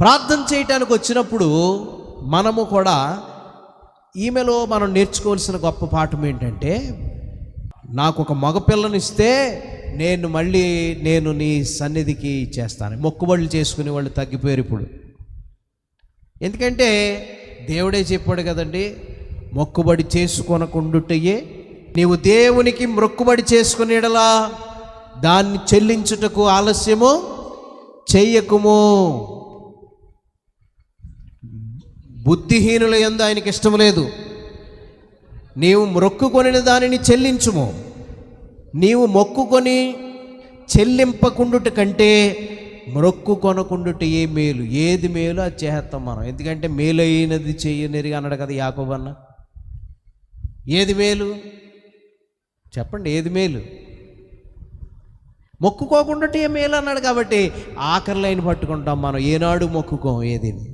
ప్రార్థన చేయటానికి వచ్చినప్పుడు మనము కూడా ఈమెలో మనం నేర్చుకోవాల్సిన గొప్ప పాఠం ఏంటంటే, నాకు ఒక మగపిల్లనిస్తే నేను నీ సన్నిధికి చేస్తాను. మొక్కుబడులు చేసుకునే వాళ్ళు తగ్గిపోయారు ఇప్పుడు. ఎందుకంటే దేవుడే చెప్పాడు కదండి, మొక్కుబడి చేసుకొనకుండుటయే. నీవు దేవునికి మొక్కుబడి చేసుకునేడలా దాన్ని చెల్లించుటకు ఆలస్యము చెయ్యకుము. బుద్ధిహీనుల యందు ఆయనకి ఇష్టం లేదు. నీవు మొక్కుకొనిన దానిని చెల్లించుము. నీవు మొక్కుకొని చెల్లింపకుండుట కంటే మొక్కుకొనకుండుట ఏ మేలు. ఏది మేలు అది చేస్తాం మనం. ఎందుకంటే మేలు అయినది చెయ్యనిరిగా అన్నాడు కదా యాకోబు అన్న. ఏది మేలు చెప్పండి, ఏది మేలు? మొక్కుకోకుండాటే మేలు అన్నాడు. కాబట్టి ఆఖరి లైన్ పట్టుకుంటాం మనం. ఏనాడు మొక్కుకోం ఏది.